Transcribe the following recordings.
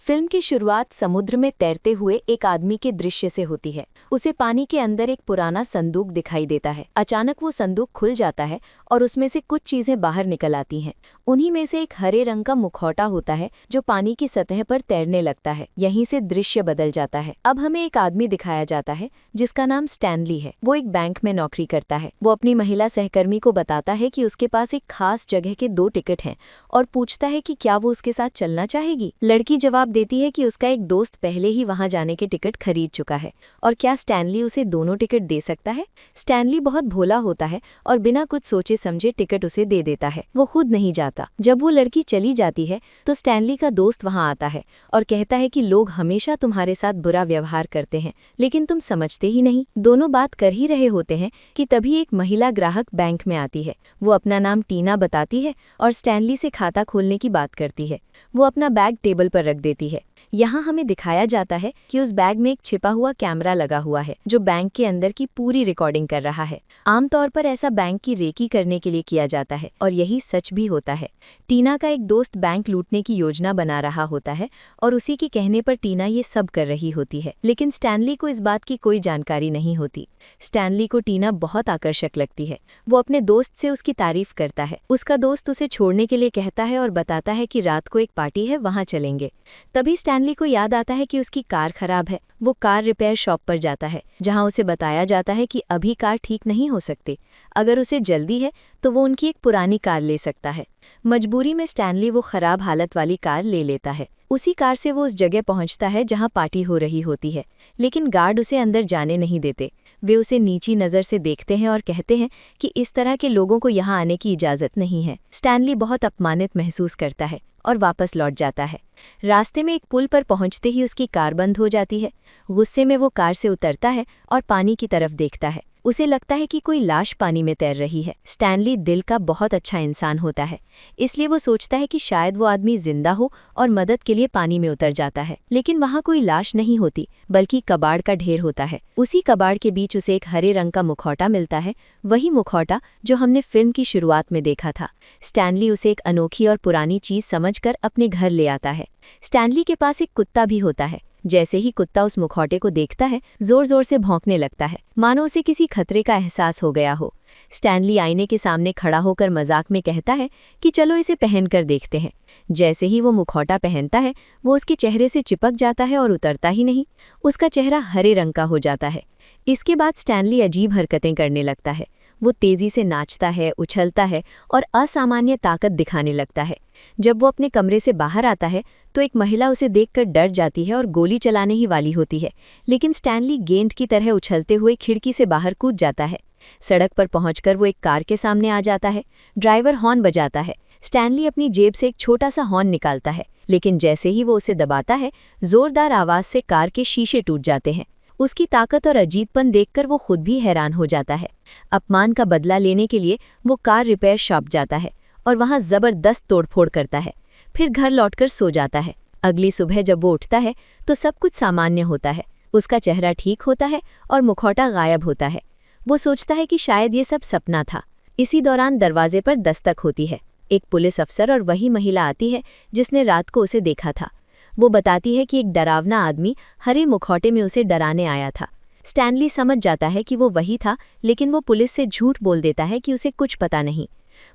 Film की शुरुआत समुद्र में तैरते हुए एक आदमी के दृश्य से होती है। उसे पानी के अंदर एक पुराना संदूक दिखाई देता है। अचानक वो संदूक खुल जाता है और उसमें से कुछ चीजें बाहर निकल आती हैं। उन्हीं में से एक हरे रंग का मुखौटा होता है जो पानी की सतह पर तैरने लगता है। यहीं से दृश्य बदल जाता है। अब हमें एक आदमी दिखाया जाता है जिसका नाम स्टैनली है। वो एक बैंक में नौकरी करता है। वो अपनी महिला सहकर्मी को बताता है कि उसके पास एक खास जगह के 2 टिकट हैं और पूछता है कि क्या वो उसके साथ चलना चाहेगी। लड़की जवाब देती है कि उसका एक दोस्त पहले ही वहां जाने के टिकट खरीद चुका है और क्या स्टैनली उसे दोनों टिकट दे सकता है। स्टैनली बहुत भोला होता है और बिना कुछ सोचे समझे टिकट उसे दे देता है। वो खुद नहीं जाता। जब वो लड़की चली जाती है तो स्टैनली का दोस्त वहां आता है और कहता है कि लोग हमेशा तुम्हारे साथ बुरा व्यवहार करते हैं लेकिन तुम समझते ही नहीं। दोनों बात कर ही रहे होते हैं कि तभी एक महिला ग्राहक बैंक में आती है। वो अपना नाम टीना बताती है और स्टैनली से खाता खोलने की बात करती है। वो अपना बैग टेबल पर रख देती है। यहाँ हमें दिखाया जाता है कि उस बैग में एक छिपा हुआ कैमरा लगा हुआ है जो बैंक के अंदर की पूरी रिकॉर्डिंग कर रहा है। आमतौर पर ऐसा बैंक की रेकी करने के लिए किया जाता है और यही सच भी होता है। टीना का एक दोस्त बैंक लूटने की योजना बना रहा होता है और उसी के कहने पर टीना ये सब कर रही होती है, लेकिन स्टैनली को इस बात की कोई जानकारी नहीं होती। स्टैनली को टीना बहुत आकर्षक लगती है। वो अपने दोस्त से उसकी तारीफ करता है। उसका दोस्त उसे छोड़ने के लिए कहता है और बताता है कि रात को एक पार्टी है, वहां चलेंगे। तभी स्टैनली को याद आता है कि उसकी कार खराब है। वो कार रिपेयर शॉप पर जाता है जहां उसे बताया जाता है कि अभी कार ठीक नहीं हो सकती। अगर उसे जल्दी है तो वो उनकी एक पुरानी कार ले सकता है। मजबूरी में स्टैनली वो खराब हालत वाली कार ले लेता है। उसी कार से वो उस जगह पहुंचता है जहां पार्टी हो रही होती है, लेकिन गार्ड उसे अंदर जाने नहीं देते। वे उसे नीची नज़र से देखते हैं और कहते हैं कि इस तरह के लोगों को यहाँ आने की इजाज़त नहीं है। स्टैनली बहुत अपमानित महसूस करता है और वापस लौट जाता है। रास्ते में एक पुल पर पहुंचते ही उसकी कार बंद हो जाती है। गुस्से में वो कार से उतरता है और पानी की तरफ देखता है। उसे लगता है कि कोई लाश पानी में तैर रही है। स्टैनली दिल का बहुत अच्छा इंसान होता है, इसलिए वो सोचता है कि शायद वो आदमी जिंदा हो और मदद के लिए पानी में उतर जाता है। लेकिन वहाँ कोई लाश नहीं होती बल्कि कबाड़ का ढेर होता है। उसी कबाड़ के बीच उसे एक हरे रंग का मुखौटा मिलता है, वही मुखौटा जो हमने फिल्म की शुरुआत में देखा था। स्टैनली उसे एक अनोखी और पुरानी चीज समझकर अपने घर ले आता है। स्टैनली के पास एक कुत्ता भी होता है। जैसे ही कुत्ता उस मुखौटे को देखता है जोर जोर से भौंकने लगता है, मानो उसे किसी खतरे का एहसास हो गया हो। स्टैनली आईने के सामने खड़ा होकर मजाक में कहता है कि चलो इसे पहनकर देखते हैं। जैसे ही वो मुखौटा पहनता है वो उसके चेहरे से चिपक जाता है और उतरता ही नहीं। उसका चेहरा हरे रंग का हो जाता है। इसके बाद स्टैनली अजीब हरकतें करने लगता है। वो तेजी से नाचता है, उछलता है और असामान्य ताकत दिखाने लगता है। जब वो अपने कमरे से बाहर आता है तो एक महिला उसे देखकर डर जाती है और गोली चलाने ही वाली होती है, लेकिन स्टैनली गेंद की तरह उछलते हुए खिड़की से बाहर कूद जाता है। सड़क पर पहुंचकर वो एक कार के सामने आ जाता है। ड्राइवर हॉर्न बजाता है। स्टैनली अपनी जेब से एक छोटा सा हॉर्न निकालता है, लेकिन जैसे ही वो उसे दबाता है जोरदार आवाज से कार के शीशे टूट जाते हैं। उसकी ताकत और अजीतपन देखकर वो खुद भी हैरान हो जाता है। अपमान का बदला लेने के लिए वो कार रिपेयर शॉप जाता है और वहां जबरदस्त तोड़फोड़ करता है। फिर घर लौटकर सो जाता है। अगली सुबह जब वो उठता है तो सब कुछ सामान्य होता है। उसका चेहरा ठीक होता है और मुखौटा गायब होता है। वो सोचता है कि शायद ये सब सपना था। इसी दौरान दरवाजे पर दस्तक होती है। एक पुलिस अफसर और वही महिला आती है जिसने रात को उसे देखा था। वो बताती है कि एक डरावना आदमी हरे मुखौटे में उसे डराने आया था। स्टैनली समझ जाता है कि वो वही था, लेकिन वो पुलिस से झूठ बोल देता है कि उसे कुछ पता नहीं।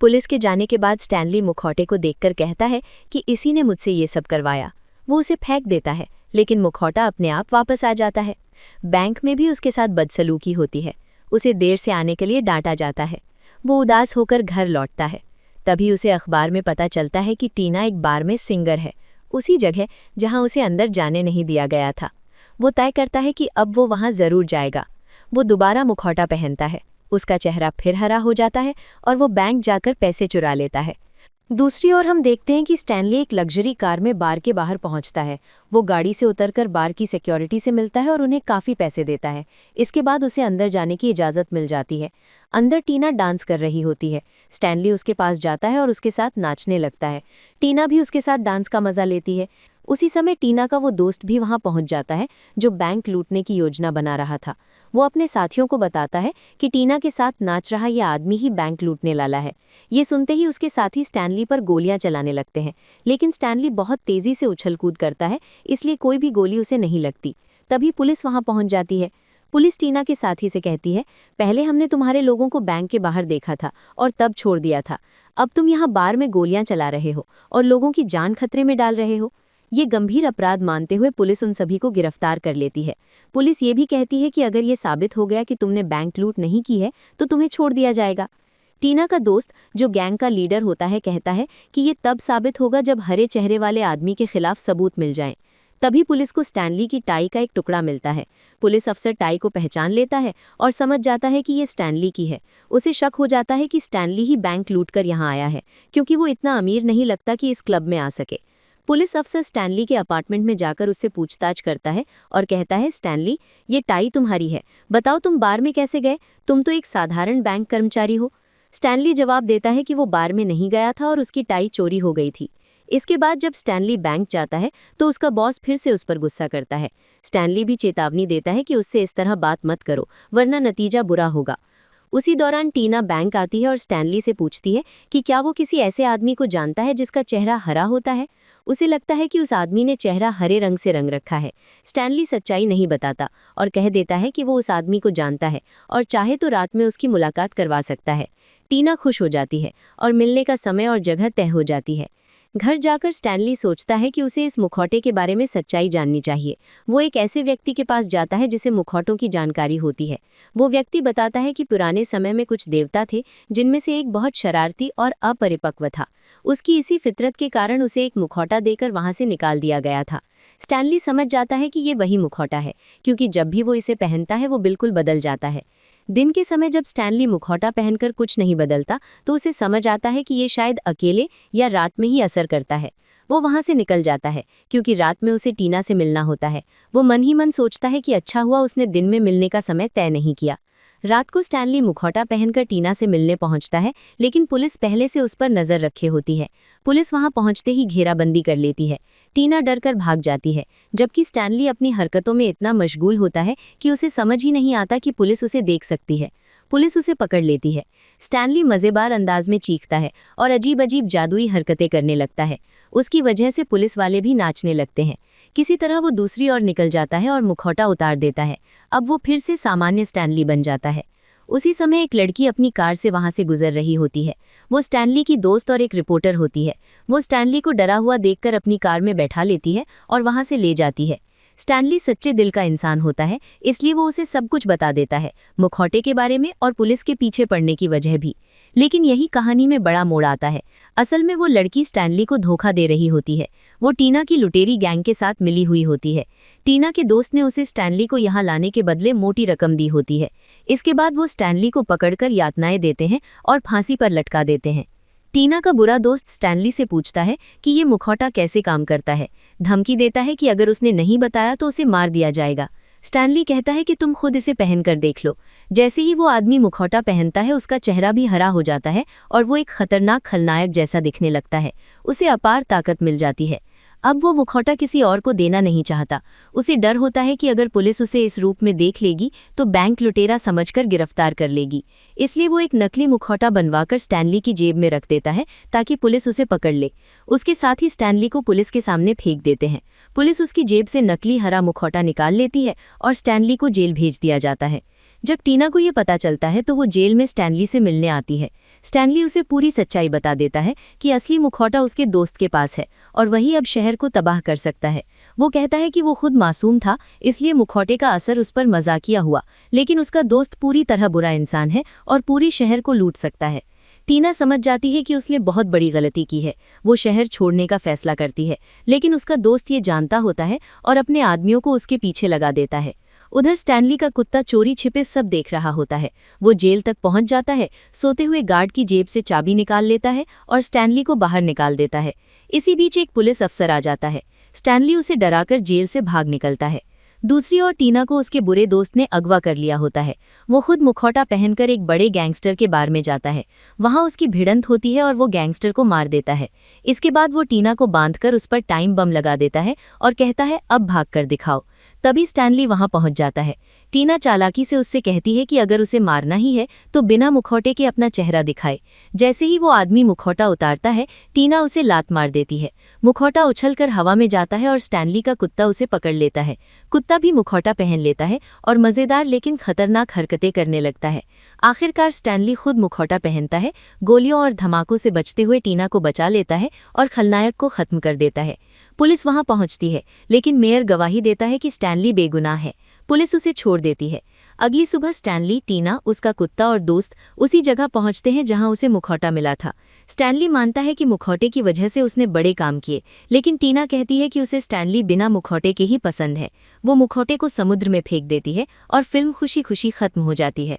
पुलिस के जाने के बाद स्टैनली मुखौटे को देखकर कहता है कि इसी ने मुझसे ये सब करवाया। वो उसे फेंक देता है, लेकिन मुखौटा अपने आप वापस आ जाता है। बैंक में भी उसके साथ बदसलूकी होती है। उसे देर से आने के लिए डांटा जाता है। वो उदास होकर घर लौटता है। तभी उसे अखबार में पता चलता है कि टीना एक बार में सिंगर है, उसी जगह जहां उसे अंदर जाने नहीं दिया गया था। वो तय करता है कि अब वो वहां जरूर जाएगा। वो दोबारा मुखौटा पहनता है। उसका चेहरा फिर हरा हो जाता है और वो बैंक जाकर पैसे चुरा लेता है। दूसरी ओर हम देखते हैं कि स्टैनली एक लग्जरी कार में बार के बाहर पहुंचता है। वो गाड़ी से उतरकर बार की सिक्योरिटी से मिलता है और उन्हें काफ़ी पैसे देता है। इसके बाद उसे अंदर जाने की इजाज़त मिल जाती है। अंदर टीना डांस कर रही होती है। स्टैनली उसके पास जाता है और उसके साथ नाचने लगता है। टीना भी उसके साथ डांस का मज़ा लेती है। उसी समय टीना का वो दोस्त भी वहां पहुंच जाता है जो बैंक लूटने की योजना बना रहा था। वो अपने साथियों को बताता है कि टीना के साथ नाच रहा यह आदमी ही बैंक लूटने वाला है। ये सुनते ही उसके साथी स्टैनली पर गोलियां चलाने लगते हैं, लेकिन स्टैनली बहुत तेजी से उछल कूद करता है, इसलिए कोई भी गोली उसे नहीं लगती। तभी पुलिस वहां पहुंच जाती है। पुलिस टीना के साथी से कहती है, पहले हमने तुम्हारे लोगों को बैंक के बाहर देखा था और तब छोड़ दिया था। अब तुम यहाँ बार में गोलियां चला रहे हो और लोगों की जान खतरे में डाल रहे हो। ये गंभीर अपराध मानते हुए पुलिस उन सभी को गिरफ्तार कर लेती है। पुलिस ये भी कहती है कि अगर ये साबित हो गया कि तुमने बैंक लूट नहीं की है तो तुम्हें छोड़ दिया जाएगा। टीना का दोस्त, जो गैंग का लीडर होता है, कहता है कि ये तब साबित होगा जब हरे चेहरे वाले आदमी के खिलाफ सबूत मिल जाएं। तभी पुलिस को स्टैनली की टाई का एक टुकड़ा मिलता है। पुलिस अफसर टाई को पहचान लेता है और समझ जाता है कि ये स्टैनली की है। उसे शक हो जाता है कि स्टैनली ही बैंक लूटकर यहाँ आया है, क्योंकि वो इतना अमीर नहीं लगता कि इस क्लब में आ सके। पुलिस अफसर स्टैनली के अपार्टमेंट में जाकर उससे पूछताछ करता है और कहता है, स्टैनली, ये टाई तुम्हारी है, बताओ तुम बार में कैसे गए? तुम तो एक साधारण बैंक कर्मचारी हो। स्टैनली जवाब देता है कि वो बार में नहीं गया था और उसकी टाई चोरी हो गई थी। इसके बाद जब स्टैनली बैंक जाता है तो उसका बॉस फिर से उस पर गुस्सा करता है। स्टैनली भी चेतावनी देता है कि उससे इस तरह बात मत करो, वरना नतीजा बुरा होगा। उसी दौरान टीना बैंक आती है और स्टैनली से पूछती है कि क्या वो किसी ऐसे आदमी को जानता है जिसका चेहरा हरा होता है। उसे लगता है कि उस आदमी ने चेहरा हरे रंग से रंग रखा है। स्टैनली सच्चाई नहीं बताता और कह देता है कि वो उस आदमी को जानता है और चाहे तो रात में उसकी मुलाकात करवा सकता है। टीना खुश हो जाती है और मिलने का समय और जगह तय हो जाती है। घर जाकर स्टैनली सोचता है कि उसे इस मुखौटे के बारे में सच्चाई जाननी चाहिए। वो एक ऐसे व्यक्ति के पास जाता है जिसे मुखौटों की जानकारी होती है। वो व्यक्ति बताता है कि पुराने समय में कुछ देवता थे, जिनमें से एक बहुत शरारती और अपरिपक्व था। उसकी इसी फितरत के कारण उसे एक मुखौटा देकर वहां से निकाल दिया गया था। स्टैनली समझ जाता है कि ये वही मुखौटा है, क्योंकि जब भी वो इसे पहनता है वो बिल्कुल बदल जाता है। दिन के समय जब स्टैनली मुखौटा पहनकर कुछ नहीं बदलता तो उसे समझ आता है कि ये शायद अकेले या रात में ही असर करता है। वो वहां से निकल जाता है, क्योंकि रात में उसे टीना से मिलना होता है। वो मन ही मन सोचता है कि अच्छा हुआ उसने दिन में मिलने का समय तय नहीं किया। रात को स्टैनली मुखौटा पहनकर टीना से मिलने पहुंचता है, लेकिन पुलिस पहले से उस पर नजर रखे होती है। पुलिस वहां पहुंचते ही घेराबंदी कर लेती है। टीना डरकर भाग जाती है, जबकि स्टैनली अपनी हरकतों में इतना मशगूल होता है कि उसे समझ ही नहीं आता कि पुलिस उसे देख सकती है। पुलिस उसे पकड़ लेती है। स्टैनली मज़ेदार अंदाज में चीखता है और अजीब अजीब जादुई हरकतें करने लगता है। उसकी वजह से पुलिस वाले भी नाचने लगते हैं। किसी तरह वो दूसरी ओर निकल जाता है और मुखौटा उतार देता है। अब वो फिर से सामान्य स्टैनली बन जाता है। उसी समय एक लड़की अपनी कार से वहां से गुजर रही होती है। वो स्टैनली की दोस्त और एक रिपोर्टर होती है। वो स्टैनली को डरा हुआ देखकर अपनी कार में बैठा लेती है और वहां से ले जाती है। स्टैनली सच्चे दिल का इंसान होता है, इसलिए वो उसे सब कुछ बता देता है, मुखौटे के बारे में और पुलिस के पीछे पड़ने की वजह भी। लेकिन यही कहानी में बड़ा मोड़ आता है। असल में वो लड़की स्टैनली को धोखा दे रही होती है। वो टीना की लुटेरी गैंग के साथ मिली हुई होती है। टीना के दोस्त ने उसे स्टैनली को यहाँ लाने के बदले मोटी रकम दी होती है। इसके बाद वो स्टैनली को पकड़कर यातनाएं देते हैं और फांसी पर लटका देते हैं। टीना का बुरा दोस्त स्टैनली से पूछता है कि ये मुखौटा कैसे काम करता है। धमकी देता है कि अगर उसने नहीं बताया तो उसे मार दिया जाएगा। स्टैनली कहता है कि तुम खुद इसे पहनकर देख लो। जैसे ही वो आदमी मुखौटा पहनता है उसका चेहरा भी हरा हो जाता है और वो एक खतरनाक खलनायक जैसा दिखने लगता है। उसे अपार ताकत मिल जाती है। अब वो मुखौटा किसी और को देना नहीं चाहता। उसे डर होता है कि अगर पुलिस उसे इस रूप में देख लेगी तो बैंक लुटेरा समझकर गिरफ्तार कर लेगी। इसलिए वो एक नकली मुखौटा बनवाकर स्टैनली की जेब में रख देता है ताकि पुलिस उसे पकड़ ले। उसके साथ ही स्टैनली को पुलिस के सामने फेंक देते हैं। पुलिस उसकी जेब से नकली हरा मुखौटा निकाल लेती है और स्टैनली को जेल भेज दिया जाता है। जब टीना को ये पता चलता है तो वो जेल में स्टैनली से मिलने आती है। स्टैनली उसे पूरी सच्चाई बता देता है कि असली मुखौटा उसके दोस्त के पास है और वही अब शहर को तबाह कर सकता है। वो कहता है कि वो खुद मासूम था, इसलिए मुखौटे का असर उस पर मजाकिया हुआ, लेकिन उसका दोस्त पूरी तरह बुरा इंसान है और पूरी शहर को लूट सकता है। टीना समझ जाती है कि उसने बहुत बड़ी गलती की है। वो शहर छोड़ने का फैसला करती है, लेकिन उसका दोस्त ये जानता होता है और अपने आदमियों को उसके पीछे लगा देता है। उधर स्टैनली का कुत्ता चोरी छिपे सब देख रहा होता है। वो जेल तक पहुंच जाता है, सोते हुए गार्ड की जेब से चाबी निकाल लेता है और स्टैनली को बाहर निकाल देता है। इसी बीच एक पुलिस अफसर आ जाता है। स्टैनली उसे डराकर जेल से भाग निकलता है। दूसरी ओर टीना को उसके बुरे दोस्त ने अगवा कर लिया होता है। वो खुद मुखौटा पहनकर एक बड़े गैंगस्टर के बार में जाता है। वहां उसकी भिड़ंत होती है और वो गैंगस्टर को मार देता है। इसके बाद वो टीना को बांधकर उस पर टाइम बम लगा देता है और कहता है अब भाग कर दिखाओ। तभी स्टैनली वहां पहुंच जाता है। टीना चालाकी से उससे कहती है कि अगर उसे मारना ही है तो बिना मुखौटे के अपना चेहरा दिखाए। जैसे ही वो आदमी मुखौटा उतारता है, टीना उसे लात मार देती है। मुखौटा उछलकर हवा में जाता है और स्टैनली का कुत्ता उसे पकड़ लेता है। कुत्ता भी मुखौटा पहन लेता है और मजेदार लेकिन खतरनाक हरकतें करने लगता है। आखिरकार स्टैनली खुद मुखौटा पहनता है, गोलियों और धमाकों से बचते हुए टीना को बचा लेता है और खलनायक को खत्म कर देता है। पुलिस वहां पहुंचती है, लेकिन मेयर गवाही देता है कि स्टैनली बेगुनाह है। पुलिस उसे छोड़ देती है। अगली सुबह स्टैनली, टीना, उसका कुत्ता और दोस्त उसी जगह पहुंचते हैं जहां उसे मुखौटा मिला था। स्टैनली मानता है कि मुखौटे की वजह से उसने बड़े काम किए, लेकिन टीना कहती है कि उसे स्टैनली बिना मुखौटे के ही पसंद है। वो मुखौटे को समुद्र में फेंक देती है और फिल्म खुशी खुशी खत्म हो जाती है।